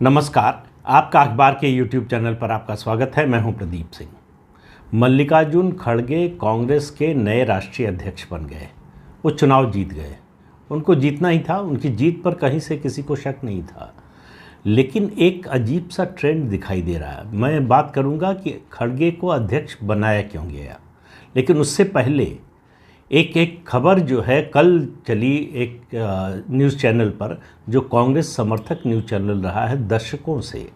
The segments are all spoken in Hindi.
नमस्कार। आपका अखबार के YouTube चैनल पर आपका स्वागत है। मैं हूं प्रदीप सिंह। मल्लिकार्जुन खड़गे कांग्रेस के नए राष्ट्रीय अध्यक्ष बन गए। वो चुनाव जीत गए। उनको जीतना ही था। उनकी जीत पर कहीं से किसी को शक नहीं था। लेकिन एक अजीब सा ट्रेंड दिखाई दे रहा है। मैं बात करूंगा कि खड़गे को अध्यक्ष बनाया क्यों गया, लेकिन उससे पहले एक खबर जो है कल चली एक न्यूज़ चैनल पर, जो कांग्रेस समर्थक न्यूज़ चैनल रहा है दशकों से,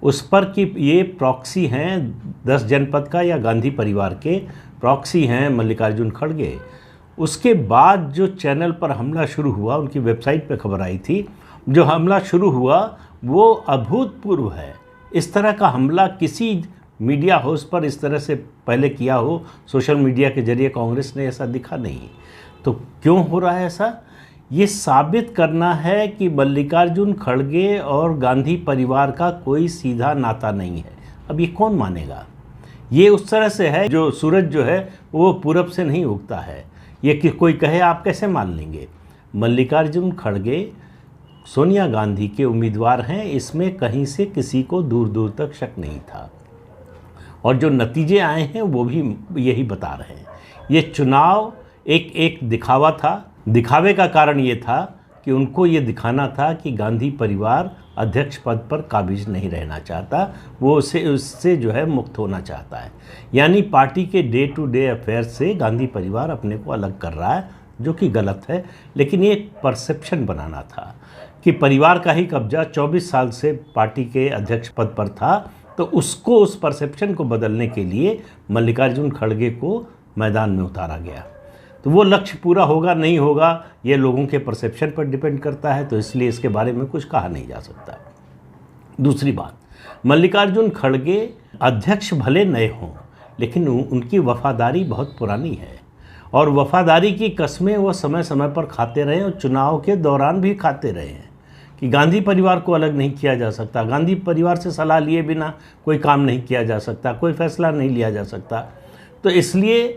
उस पर कि ये प्रॉक्सी हैं 10 जनपद का या गांधी परिवार के प्रॉक्सी हैं मल्लिकार्जुन खड़गे। उसके बाद जो चैनल पर हमला शुरू हुआ, उनकी वेबसाइट पे खबर आई थी, जो हमला शुरू हुआ वो अभूतपूर्व है। इस तरह का हमला किसी मीडिया हाउस पर इस तरह से पहले किया हो, सोशल मीडिया के जरिए कांग्रेस ने ऐसा दिखा नहीं। तो क्यों हो रहा है ऐसा? ये साबित करना है कि मल्लिकार्जुन खड़गे और गांधी परिवार का कोई सीधा नाता नहीं है। अब ये कौन मानेगा? ये उस तरह से है जो सूरज जो है वो पूरब से नहीं उगता है। ये कि कोई कहे आप कैसे मान लेंगे? मल्लिकार्जुन खड़गे सोनिया गांधी के उम्मीदवार हैं, इसमें कहीं से किसी को दूर दूर तक शक नहीं था। और जो नतीजे आए हैं वो भी यही बता रहे हैं। ये चुनाव एक दिखावा था। दिखावे का कारण ये था कि उनको ये दिखाना था कि गांधी परिवार अध्यक्ष पद पर काबिज नहीं रहना चाहता, वो उससे जो है मुक्त होना चाहता है। यानी पार्टी के डे टू डे अफेयर से गांधी परिवार अपने को अलग कर रहा है, जो कि गलत है। लेकिन ये एक परसेप्शन बनाना था कि परिवार का ही कब्जा 24 साल से पार्टी के अध्यक्ष पद पर था, तो उसको, उस परसेप्शन को बदलने के लिए मल्लिकार्जुन खड़गे को मैदान में उतारा गया। तो वो लक्ष्य पूरा होगा नहीं होगा ये लोगों के परसेप्शन पर डिपेंड करता है, तो इसलिए इसके बारे में कुछ कहा नहीं जा सकता। दूसरी बात, मल्लिकार्जुन खड़गे अध्यक्ष भले नए हों, लेकिन उनकी वफादारी बहुत पुरानी है और वफादारी की कस्में वो समय समय पर खाते रहे और चुनाव के दौरान भी खाते रहे हैं कि गांधी परिवार को अलग नहीं किया जा सकता, गांधी परिवार से सलाह लिए बिना कोई काम नहीं किया जा सकता, कोई फैसला नहीं लिया जा सकता। तो इसलिए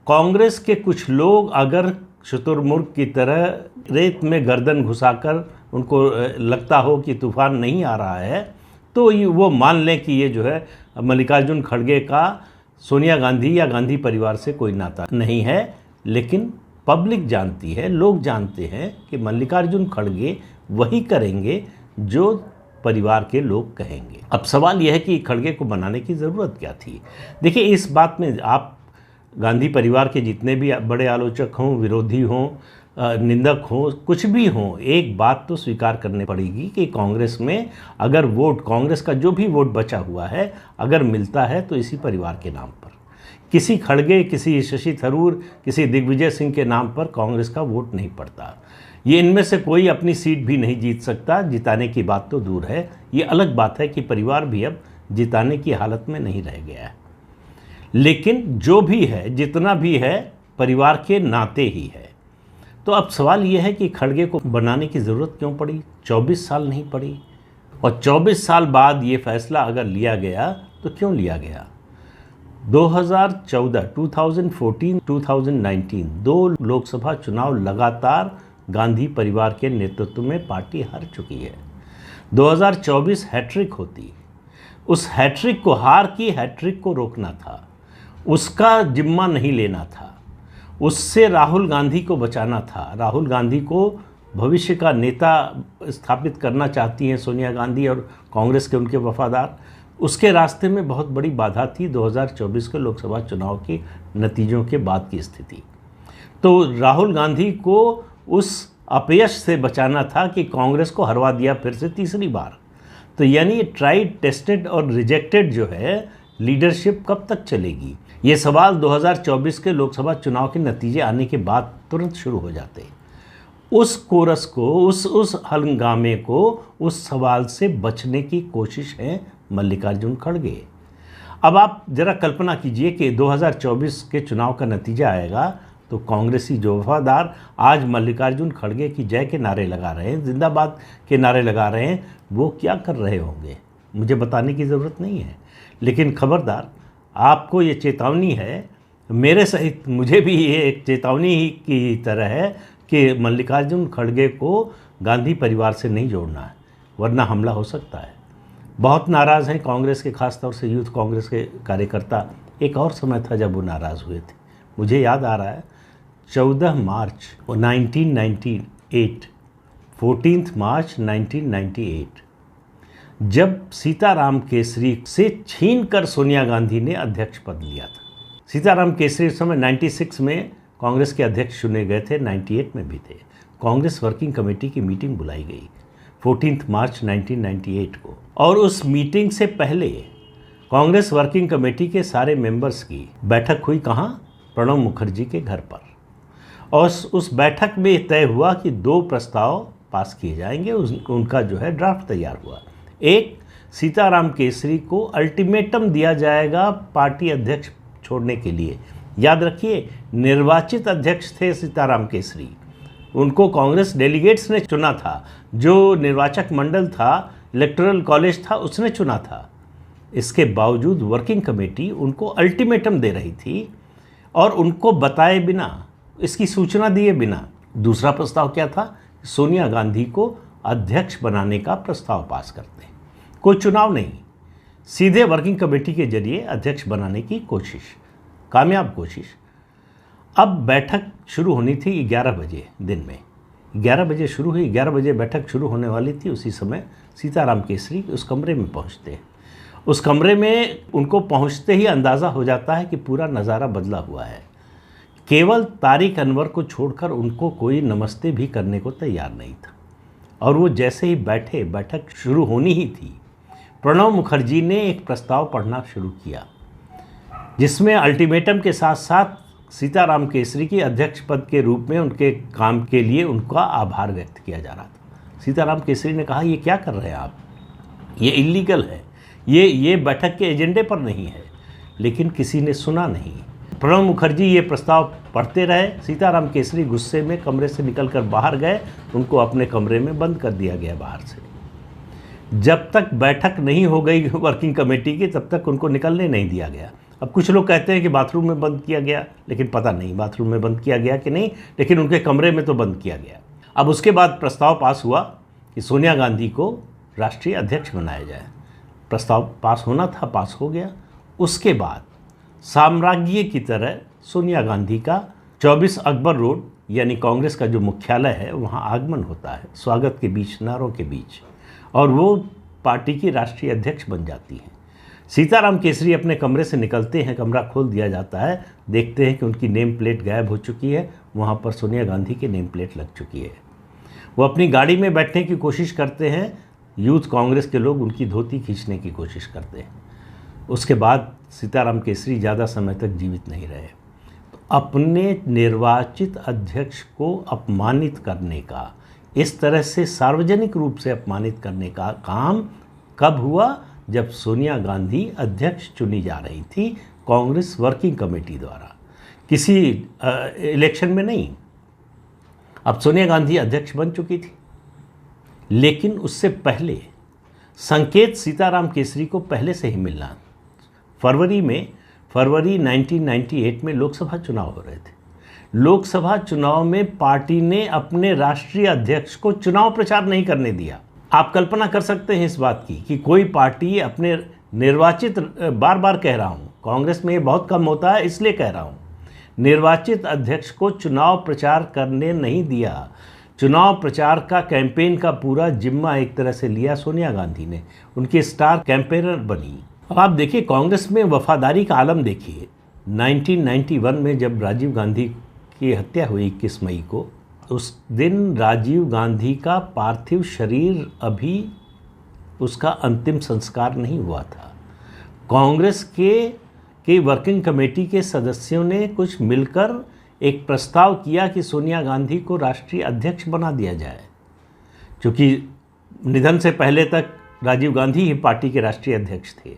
कांग्रेस के कुछ लोग अगर शुतुरमुर्ग की तरह रेत में गर्दन घुसाकर उनको लगता हो कि तूफान नहीं आ रहा है, तो वो मान लें कि ये जो है मल्लिकार्जुन खड़गे का सोनिया गांधी या गांधी परिवार से कोई नाता नहीं है। लेकिन पब्लिक जानती है, लोग जानते हैं कि मल्लिकार्जुन खड़गे वही करेंगे जो परिवार के लोग कहेंगे। अब सवाल यह है कि खड़गे को बनाने की ज़रूरत क्या थी? देखिए, इस बात में आप गांधी परिवार के जितने भी बड़े आलोचक हों, विरोधी हों, निंदक हों, कुछ भी हों, एक बात तो स्वीकार करनी पड़ेगी कि कांग्रेस में अगर वोट, कांग्रेस का जो भी वोट बचा हुआ है, अगर मिलता है तो इसी परिवार के नाम पर, किसी खड़गे, किसी शशि थरूर, किसी दिग्विजय सिंह के नाम पर कांग्रेस का वोट नहीं पड़ता। ये इनमें से कोई अपनी सीट भी नहीं जीत सकता। जिताने की बात तो दूर है। ये अलग बात है कि परिवार भी अब जिताने की हालत में नहीं रह गया है। लेकिन जो भी है, जितना भी है, परिवार के नाते ही है। तो अब सवाल ये है कि खड़गे को बनाने की ज़रूरत क्यों पड़ी? 24 साल नहीं पड़ी। और 24 साल बाद ये फैसला अगर लिया गया तो क्यों लिया गया? 2014, 2014, 2019 दो लोकसभा चुनाव लगातार गांधी परिवार के नेतृत्व में पार्टी हार चुकी है। 2024 हैट्रिक होती, उस हैट्रिक को, हार की हैट्रिक को रोकना था, उसका जिम्मा नहीं लेना था, उससे राहुल गांधी को बचाना था। राहुल गांधी को भविष्य का नेता स्थापित करना चाहती हैं सोनिया गांधी और कांग्रेस के उनके वफादार। उसके रास्ते में बहुत बड़ी बाधा थी 2024 के लोकसभा चुनाव के नतीजों के बाद की स्थिति। तो राहुल गांधी को उस अपयश से बचाना था कि कांग्रेस को हरवा दिया फिर से तीसरी बार। तो यानी ट्राइड, टेस्टेड और रिजेक्टेड जो है लीडरशिप कब तक चलेगी? ये सवाल 2024 के लोकसभा चुनाव के नतीजे आने के बाद तुरंत शुरू हो जाते। उस कोरस को, उस हंगामे को, उस सवाल से बचने की कोशिश है मल्लिकार्जुन खड़गे। अब आप जरा कल्पना कीजिए कि 2024 के चुनाव का नतीजा आएगा तो कांग्रेसी जो वफादार आज मल्लिकार्जुन खड़गे की जय के नारे लगा रहे हैं, जिंदाबाद के नारे लगा रहे हैं, वो क्या कर रहे होंगे मुझे बताने की ज़रूरत नहीं है। लेकिन खबरदार, आपको ये चेतावनी है, मेरे सहित मुझे भी ये एक चेतावनी की तरह है कि मल्लिकार्जुन खड़गे को गांधी परिवार से नहीं जोड़ना है। वरना हमला हो सकता है। बहुत नाराज़ हैं कांग्रेस के, खासतौर से यूथ कांग्रेस के कार्यकर्ता। एक और समय था जब वो नाराज़ हुए थे, मुझे याद आ रहा है 14 मार्च 1998, 14 मार्च 1998, जब सीताराम केसरी से छीनकर सोनिया गांधी ने अध्यक्ष पद लिया था। सीताराम केसरी उस समय 96 में कांग्रेस के अध्यक्ष चुने गए थे, 98 में भी थे। कांग्रेस वर्किंग कमेटी की मीटिंग बुलाई गई 14 मार्च 1998 को, और उस मीटिंग से पहले कांग्रेस वर्किंग कमेटी के सारे मेंबर्स की बैठक हुई कहाँ? प्रणब मुखर्जी के घर पर। और उस बैठक में तय हुआ कि 2 प्रस्ताव पास किए जाएंगे। उनका जो है ड्राफ्ट तैयार हुआ। एक, सीताराम केसरी को अल्टीमेटम दिया जाएगा पार्टी अध्यक्ष छोड़ने के लिए। याद रखिए, निर्वाचित अध्यक्ष थे सीताराम केसरी, उनको कांग्रेस डेलीगेट्स ने चुना था, जो निर्वाचक मंडल था, इलेक्टोरल कॉलेज था, उसने चुना था। इसके बावजूद वर्किंग कमेटी उनको अल्टीमेटम दे रही थी और उनको बताए बिना, इसकी सूचना दिए बिना। दूसरा प्रस्ताव क्या था? सोनिया गांधी को अध्यक्ष बनाने का प्रस्ताव पास करते हैं। कोई चुनाव नहीं, सीधे वर्किंग कमेटी के जरिए अध्यक्ष बनाने की कोशिश, कामयाब कोशिश। अब बैठक शुरू होनी थी 11 बजे दिन में। 11 बजे शुरू हुई, 11 बजे बैठक शुरू होने वाली थी। उसी समय सीताराम केसरी उस कमरे में पहुंचते हैं। उस कमरे में उनको पहुंचते ही अंदाज़ा हो जाता है कि पूरा नज़ारा बदला हुआ है। केवल तारिक अनवर को छोड़कर उनको कोई नमस्ते भी करने को तैयार नहीं था। और वो जैसे ही बैठे, बैठक शुरू होनी ही थी, प्रणब मुखर्जी ने एक प्रस्ताव पढ़ना शुरू किया, जिसमें अल्टीमेटम के साथ साथ सीताराम केसरी की अध्यक्ष पद के रूप में उनके काम के लिए उनका आभार व्यक्त किया जा रहा था। सीताराम केसरी ने कहा, ये क्या कर रहे हैं आप? ये इल्लीगल है, ये बैठक के एजेंडे पर नहीं है। लेकिन किसी ने सुना नहीं। प्रणब मुखर्जी ये प्रस्ताव पढ़ते रहे। सीताराम केसरी गुस्से में कमरे से निकलकर बाहर गए। उनको अपने कमरे में बंद कर दिया गया बाहर से। जब तक बैठक नहीं हो गई वर्किंग कमेटी की, तब तक उनको निकलने नहीं दिया गया। अब कुछ लोग कहते हैं कि बाथरूम में बंद किया गया, लेकिन पता नहीं बाथरूम में बंद किया गया कि नहीं, लेकिन उनके कमरे में तो बंद किया गया। अब उसके बाद प्रस्ताव पास हुआ कि सोनिया गांधी को राष्ट्रीय अध्यक्ष बनाया जाए। प्रस्ताव पास होना था, पास हो गया। उसके बाद साम्राज्य की तरह सोनिया गांधी का 24 अकबर रोड, यानी कांग्रेस का जो मुख्यालय है, वहाँ आगमन होता है, स्वागत के बीच, नारों के बीच, और वो पार्टी की राष्ट्रीय अध्यक्ष बन जाती हैं। सीताराम केसरी अपने कमरे से निकलते हैं, कमरा खोल दिया जाता है, देखते हैं कि उनकी नेम प्लेट गायब हो चुकी है, वहाँ पर सोनिया गांधी की नेम प्लेट लग चुकी है। वो अपनी गाड़ी में बैठने की कोशिश करते हैं, यूथ कांग्रेस के लोग उनकी धोती खींचने की कोशिश करते हैं। उसके बाद सीताराम केसरी ज़्यादा समय तक जीवित नहीं रहे। तो अपने निर्वाचित अध्यक्ष को अपमानित करने का, इस तरह से सार्वजनिक रूप से अपमानित करने का काम कब हुआ? जब सोनिया गांधी अध्यक्ष चुनी जा रही थी कांग्रेस वर्किंग कमेटी द्वारा, किसी इलेक्शन में नहीं। अब सोनिया गांधी अध्यक्ष बन चुकी थी, लेकिन उससे पहले संकेत सीताराम केसरी को पहले से ही मिलना। फरवरी 1998 में लोकसभा चुनाव हो रहे थे। लोकसभा चुनाव में पार्टी ने अपने राष्ट्रीय अध्यक्ष को चुनाव प्रचार नहीं करने दिया। आप कल्पना कर सकते हैं इस बात की कि कोई पार्टी अपने निर्वाचित, बार बार कह रहा हूँ, कांग्रेस में ये बहुत कम होता है इसलिए कह रहा हूँ, निर्वाचित अध्यक्ष को चुनाव प्रचार करने नहीं दिया। चुनाव प्रचार का, कैंपेन का पूरा जिम्मा एक तरह से लिया सोनिया गांधी ने, उनकी स्टार कैंपेनर बनी। अब आप देखिए, कांग्रेस में वफादारी का आलम देखिए। 1991 में जब राजीव गांधी की हत्या हुई 21 मई को, उस दिन राजीव गांधी का पार्थिव शरीर अभी उसका अंतिम संस्कार नहीं हुआ था। कांग्रेस के वर्किंग कमेटी के सदस्यों ने कुछ मिलकर एक प्रस्ताव किया कि सोनिया गांधी को राष्ट्रीय अध्यक्ष बना दिया जाए। क्योंकि निधन से पहले तक राजीव गांधी ही पार्टी के राष्ट्रीय अध्यक्ष थे,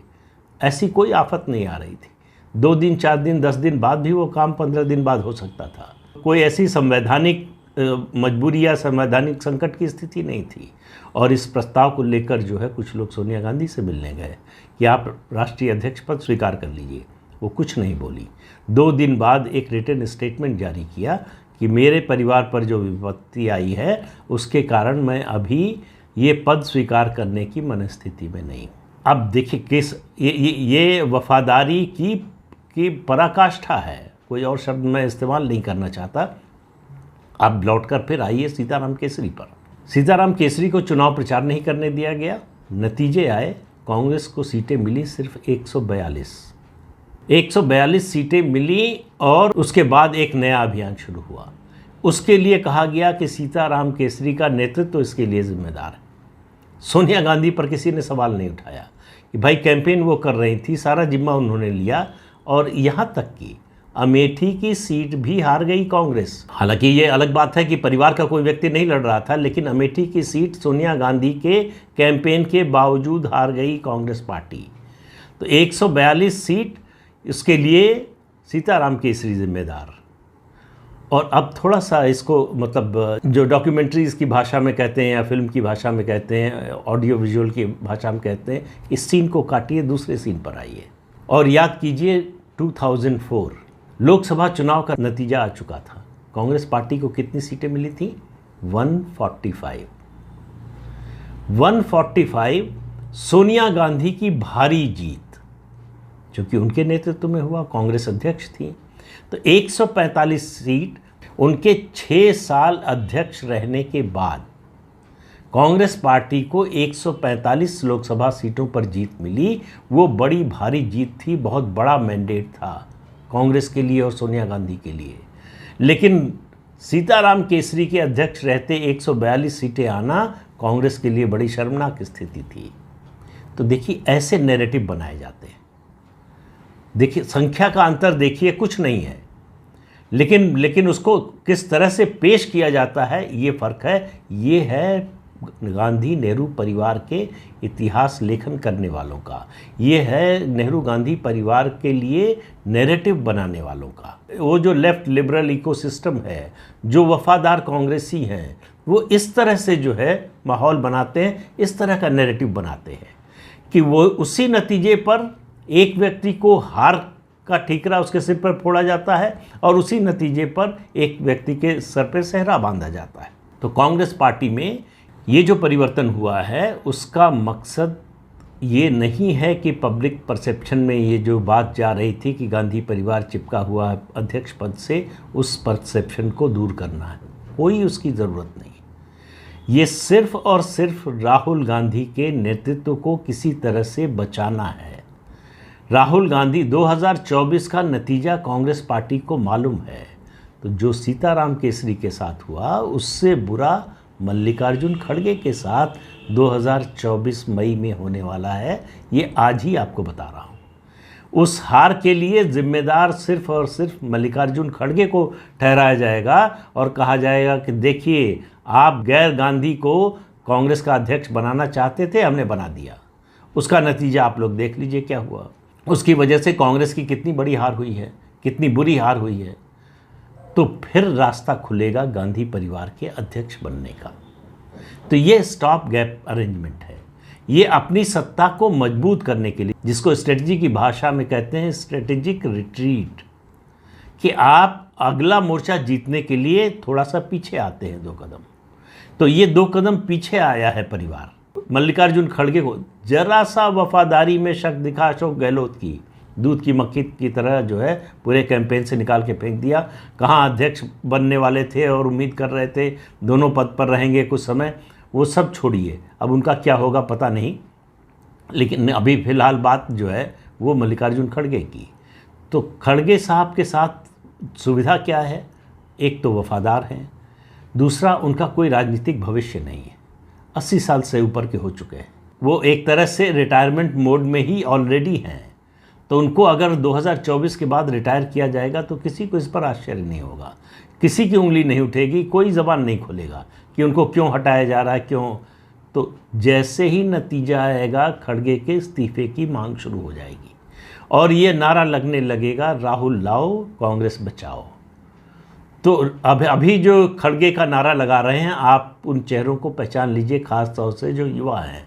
ऐसी कोई आफत नहीं आ रही थी। 2 दिन, 4 दिन, 10 दिन बाद भी वो काम 15 दिन बाद हो सकता था। कोई ऐसी संवैधानिक मजबूरी या संवैधानिक संकट की स्थिति नहीं थी। और इस प्रस्ताव को लेकर जो है कुछ लोग सोनिया गांधी से मिलने गए कि आप राष्ट्रीय अध्यक्ष पद स्वीकार कर लीजिए। वो कुछ नहीं बोली। 2 दिन बाद एक रिटन स्टेटमेंट जारी किया कि मेरे परिवार पर जो विपत्ति आई है उसके कारण मैं अभी ये पद स्वीकार करने की मनस्थिति में नहीं। अब देखिए किस ये वफादारी की पराकाष्ठा है, कोई और शब्द मैं इस्तेमाल नहीं करना चाहता। अब लौटकर फिर आइए सीताराम केसरी पर। सीताराम केसरी को चुनाव प्रचार नहीं करने दिया गया। नतीजे आए, कांग्रेस को सीटें मिली सिर्फ 142 सीटें मिली और उसके बाद एक नया अभियान शुरू हुआ। उसके लिए कहा गया कि सीताराम केसरी का नेतृत्व इसके लिए जिम्मेदार है। सोनिया गांधी पर किसी ने सवाल नहीं उठाया कि भाई कैंपेन वो कर रही थी, सारा जिम्मा उन्होंने लिया। और यहाँ तक कि अमेठी की सीट भी हार गई कांग्रेस। हालांकि ये अलग बात है कि परिवार का कोई व्यक्ति नहीं लड़ रहा था, लेकिन अमेठी की सीट सोनिया गांधी के कैंपेन के बावजूद हार गई कांग्रेस पार्टी। तो 142 सीट, इसके लिए सीताराम केसरी जिम्मेदार। और अब थोड़ा सा इसको मतलब जो डॉक्यूमेंट्रीज़ की भाषा में कहते हैं या फिल्म की भाषा में कहते हैं, ऑडियो विजुअल की भाषा में कहते हैं, इस सीन को काटिए, दूसरे सीन पर आइए और याद कीजिए 2004 लोकसभा चुनाव का नतीजा आ चुका था। कांग्रेस पार्टी को कितनी सीटें मिली थी? 145। 145 सोनिया गांधी की भारी जीत, जो कि उनके नेतृत्व में हुआ, कांग्रेस अध्यक्ष थी। तो 145 सीट उनके 6 साल अध्यक्ष रहने के बाद कांग्रेस पार्टी को 145 लोकसभा सीटों पर जीत मिली। वो बड़ी भारी जीत थी, बहुत बड़ा मैंडेट था कांग्रेस के लिए और सोनिया गांधी के लिए। लेकिन सीताराम केसरी के अध्यक्ष रहते 142 सीटें आना कांग्रेस के लिए बड़ी शर्मनाक स्थिति थी। तो देखिए ऐसे नैरेटिव बनाए जाते हैं। देखिए संख्या का अंतर देखिए कुछ नहीं है, लेकिन उसको किस तरह से पेश किया जाता है ये फ़र्क है। ये है गांधी नेहरू परिवार के इतिहास लेखन करने वालों का, ये है नेहरू गांधी परिवार के लिए नैरेटिव बनाने वालों का। वो जो लेफ्ट लिबरल इकोसिस्टम है, जो वफादार कांग्रेसी हैं, वो इस तरह से जो है माहौल बनाते हैं, इस तरह का नैरेटिव बनाते हैं कि वो उसी नतीजे पर एक व्यक्ति को हार का ठीकरा उसके सिर पर फोड़ा जाता है और उसी नतीजे पर एक व्यक्ति के सर पर सेहरा बांधा जाता है। तो कांग्रेस पार्टी में ये जो परिवर्तन हुआ है उसका मकसद ये नहीं है कि पब्लिक परसेप्शन में ये जो बात जा रही थी कि गांधी परिवार चिपका हुआ है अध्यक्ष पद से, उस परसेप्शन को दूर करना है, कोई उसकी ज़रूरत नहीं। ये सिर्फ और सिर्फ राहुल गांधी के नेतृत्व को किसी तरह से बचाना है। राहुल गांधी 2024 का नतीजा कांग्रेस पार्टी को मालूम है। तो जो सीताराम केसरी के साथ हुआ उससे बुरा मल्लिकार्जुन खड़गे के साथ 2024 मई में होने वाला है। ये आज ही आपको बता रहा हूँ। उस हार के लिए जिम्मेदार सिर्फ और सिर्फ मल्लिकार्जुन खड़गे को ठहराया जाएगा और कहा जाएगा कि देखिए आप गैर गांधी को कांग्रेस का अध्यक्ष बनाना चाहते थे, हमने बना दिया। उसका नतीजा आप लोग देख लीजिए क्या हुआ। उसकी वजह से कांग्रेस की कितनी बड़ी हार हुई है, कितनी बुरी हार हुई है। तो फिर रास्ता खुलेगा गांधी परिवार के अध्यक्ष बनने का। तो ये स्टॉप गैप अरेंजमेंट है, ये अपनी सत्ता को मजबूत करने के लिए, जिसको स्ट्रेटजी की भाषा में कहते हैं स्ट्रेटेजिक रिट्रीट, कि आप अगला मोर्चा जीतने के लिए थोड़ा सा पीछे आते हैं 2 कदम। तो ये 2 कदम पीछे आया है परिवार। मल्लिकार्जुन खड़गे को जरा सा वफादारी में शक दिखा अशोक गहलोत की, दूध की मक्खी की तरह जो है पूरे कैंपेन से निकाल के फेंक दिया। कहाँ अध्यक्ष बनने वाले थे और उम्मीद कर रहे थे दोनों पद पर रहेंगे कुछ समय, वो सब छोड़िए, अब उनका क्या होगा पता नहीं। लेकिन अभी फ़िलहाल बात जो है वो मल्लिकार्जुन खड़गे की। तो खड़गे साहब के साथ सुविधा क्या है? एक तो वफादार हैं, दूसरा उनका कोई राजनीतिक भविष्य नहीं है, 80 साल से ऊपर के हो चुके हैं, वो एक तरह से रिटायरमेंट मोड में ही ऑलरेडी हैं। तो उनको अगर 2024 के बाद रिटायर किया जाएगा तो किसी को इस पर आश्चर्य नहीं होगा, किसी की उंगली नहीं उठेगी, कोई ज़बान नहीं खोलेगा कि उनको क्यों हटाया जा रहा है, क्यों। तो जैसे ही नतीजा आएगा खड़गे के इस्तीफे की मांग शुरू हो जाएगी और ये नारा लगने लगेगा राहुल लाओ कांग्रेस बचाओ। तो अभी जो खड़गे का नारा लगा रहे हैं, आप उन चेहरों को पहचान लीजिए, ख़ास तौर से जो युवा हैं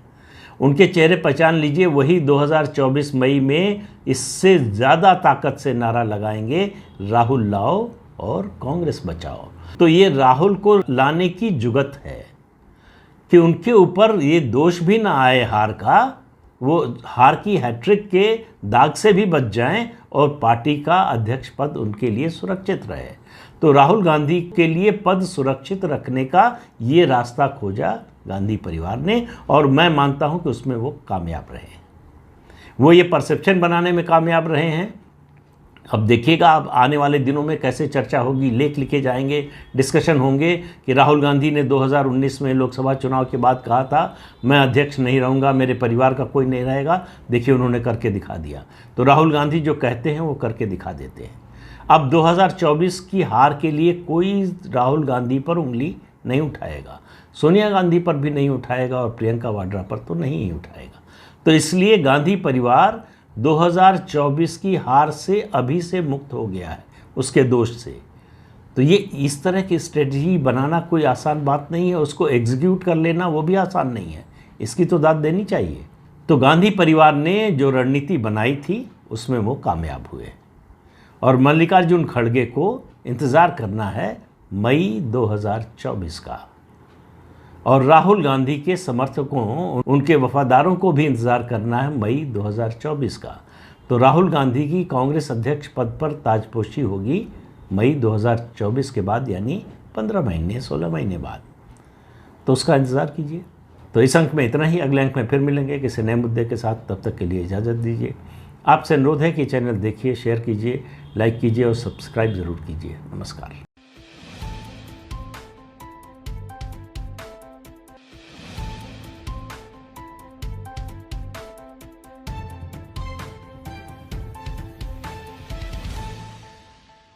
उनके चेहरे पहचान लीजिए। वही 2024 मई में इससे ज़्यादा ताकत से नारा लगाएंगे राहुल लाओ और कांग्रेस बचाओ। तो ये राहुल को लाने की जुगत है कि उनके ऊपर ये दोष भी ना आए हार का, वो हार की हैट्रिक के दाग से भी बच जाएं और पार्टी का अध्यक्ष पद उनके लिए सुरक्षित रहे। तो राहुल गांधी के लिए पद सुरक्षित रखने का ये रास्ता खोजा गांधी परिवार ने, और मैं मानता हूं कि उसमें वो कामयाब रहे। वो ये परसेप्शन बनाने में कामयाब रहे हैं। अब देखिएगा, अब आने वाले दिनों में कैसे चर्चा होगी, लेख लिखे जाएंगे, डिस्कशन होंगे कि राहुल गांधी ने 2019 में लोकसभा चुनाव के बाद कहा था मैं अध्यक्ष नहीं रहूँगा, मेरे परिवार का कोई नहीं रहेगा। देखिए उन्होंने करके दिखा दिया। तो राहुल गांधी जो कहते हैं वो करके दिखा देते हैं। अब 2024 की हार के लिए कोई राहुल गांधी पर उंगली नहीं उठाएगा, सोनिया गांधी पर भी नहीं उठाएगा और प्रियंका वाड्रा पर तो नहीं ही उठाएगा। तो इसलिए गांधी परिवार 2024 की हार से अभी से मुक्त हो गया है, उसके दोष से। तो ये इस तरह की स्ट्रेटजी बनाना कोई आसान बात नहीं है, उसको एग्जीक्यूट कर लेना वो भी आसान नहीं है, इसकी तो दाद देनी चाहिए। तो गांधी परिवार ने जो रणनीति बनाई थी उसमें वो कामयाब हुए, और मल्लिकार्जुन खड़गे को इंतज़ार करना है मई 2024 का, और राहुल गांधी के समर्थकों, उनके वफादारों को भी इंतज़ार करना है मई 2024 का। तो राहुल गांधी की कांग्रेस अध्यक्ष पद पर ताजपोशी होगी मई 2024 के बाद, यानी 15 महीने 16 महीने बाद। तो उसका इंतज़ार कीजिए। तो इस अंक में इतना ही, अगले अंक में फिर मिलेंगे किसी नए मुद्दे के साथ। तब तक के लिए इजाज़त दीजिए। आपसे अनुरोध है कि चैनल देखिए, शेयर कीजिए, लाइक कीजिए और सब्सक्राइब ज़रूर कीजिए। नमस्कार।